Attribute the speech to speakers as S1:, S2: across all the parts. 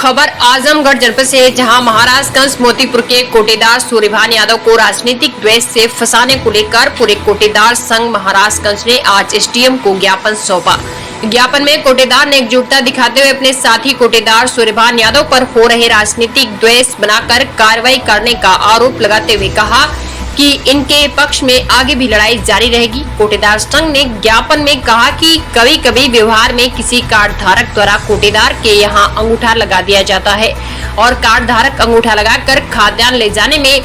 S1: खबर आजमगढ़ जनपद से है, जहां महाराजगंज मोतीपुर के कोटेदार सूर्यभान यादव को राजनीतिक द्वेष से फंसाने को लेकर पूरे कोटेदार संघ महाराजगंज ने आज एसडीएम को ज्ञापन सौंपा। ज्ञापन में कोटेदार ने एकजुटता दिखाते हुए अपने साथी कोटेदार सूर्यभान यादव पर हो रहे राजनीतिक द्वेष बनाकर कार्रवाई करने का आरोप लगाते हुए कहा कि इनके पक्ष में आगे भी लड़ाई जारी रहेगी। कोटेदार संघ ने ज्ञापन में कहा कि कभी कभी व्यवहार में किसी कार्ड धारक द्वारा कोटेदार के यहां अंगूठा लगा दिया जाता है और कार्ड धारक अंगूठा लगाकर खाद्यान्न ले जाने में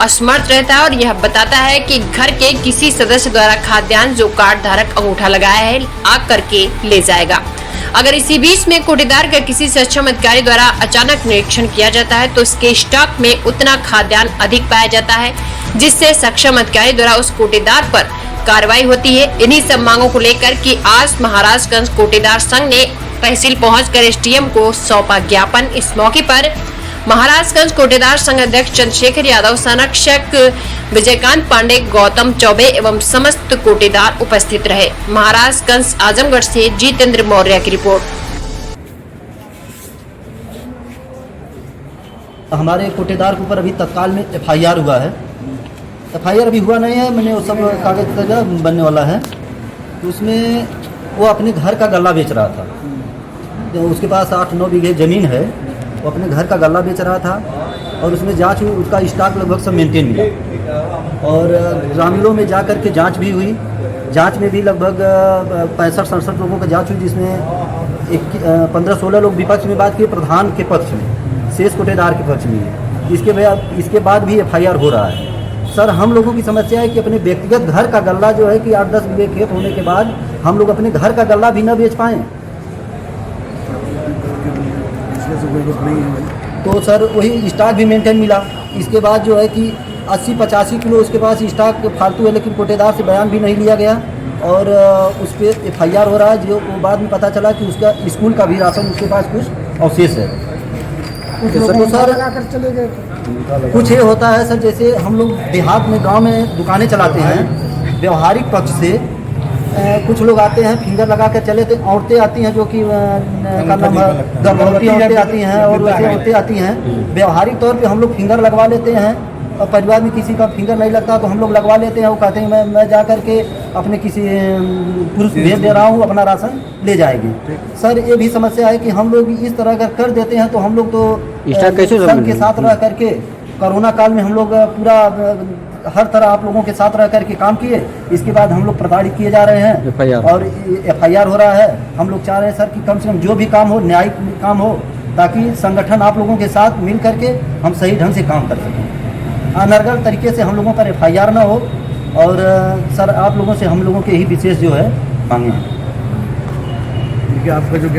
S1: असमर्थ रहता है और यह बताता है कि घर के किसी सदस्य द्वारा खाद्यान्न जो कार्ड धारक अंगूठा लगाया है आ करके ले जाएगा। अगर इसी बीच में कोटेदार का किसी सक्षम अधिकारी द्वारा अचानक निरीक्षण किया जाता है तो उसके स्टॉक में उतना खाद्यान्न अधिक पाया जाता है, जिससे सक्षम अधिकारी द्वारा उस कोटेदार पर कार्रवाई होती है। इन्हीं सब मांगों को लेकर कि आज महाराजगंज कोटेदार संघ ने तहसील पहुंचकर एसडीएम को सौंपा ज्ञापन। इस मौके पर महाराजगंज कोटेदार संघ अध्यक्ष चंद्रशेखर यादव, संरक्षक विजयकांत पांडे, गौतम चौबे एवं समस्त कोटेदार उपस्थित रहे। महाराजगंज आजमगढ़ से जितेंद्र मौर्य की रिपोर्ट।
S2: हमारे कोटेदार के ऊपर अभी तत्काल में एफआईआर हुआ है। एफआईआर अभी हुआ नहीं है, मैंने वो सब कागज बनने वाला है। तो उसमें वो अपने घर का गल्ला बेच रहा था। तो उसके पास 8-9 बीघे ज़मीन है, वो अपने घर का गल्ला बेच रहा था और उसमें जांच हुई, उसका स्टॉक लगभग सब मेंटेन मिला और ग्रामीणों में जा कर के जाँच भी हुई। जाँच में भी लगभग 65-67 लोगों का जाँच हुई, जिसमें 15-16 लोग विपक्ष में बात किए, प्रधान के पक्ष में, शेष कोटेदार के पक्ष में। इसके बाद भी एफआईआर हो रहा है। सर, हम लोगों की समस्या है कि अपने व्यक्तिगत घर का गल्ला जो है कि 8-10 बीघे खेत होने के बाद हम लोग अपने घर का गल्ला भी न बेच पाएँ। तो सर वही स्टॉक भी मेंटेन मिला। इसके बाद जो है कि 80-85 किलो उसके पास स्टॉक फालतू है, लेकिन कोटेदार से बयान भी नहीं लिया गया और उस पर एफआईआर हो रहा है। जो बाद में पता चला कि उसका स्कूल का भी राशन उसके पास कुछ अवशेष है। तो सर कुछ ये होता है सर, जैसे हम लोग देहात में, गांव में दुकानें चलाते हैं, व्यवहारिक पक्ष से कुछ लोग आते हैं, फिंगर लगा कर चले थे। औरतें आती हैं जो कि गर्भवती औरतें आती हैं और वैसे औरतें आती हैं। व्यवहारिक तौर पे हम लोग फिंगर लगवा लेते हैं और परिवार में किसी का फिंगर नहीं लगता तो हम लोग लगवा लेते हैं। वो कहते हैं मैं जा कर के अपने किसी पुरुष भेज दे रहा हूँ, अपना राशन ले जाएंगे। सर ये भी समस्या है कि हम लोग इस तरह अगर कर देते हैं तो हम लोग तो संघ के साथ रह करके कोरोना काल में हम लोग पूरा हर तरह आप लोगों के साथ रह करके काम किए। इसके बाद हम लोग प्रताड़ित किए जा रहे हैं और एफआईआर हो रहा है। हम लोग चाह रहे हैं सर कि कम से कम जो भी काम हो, न्यायिक काम हो, ताकि संगठन आप लोगों के साथ मिल करके हम सही ढंग से काम कर सकें। अनर्गल तरीके से हम लोगों पर एफआईआर ना हो और सर आप लोगों से हम लोगों के ही विशेष जो है मांगे हैं।
S3: आपका जो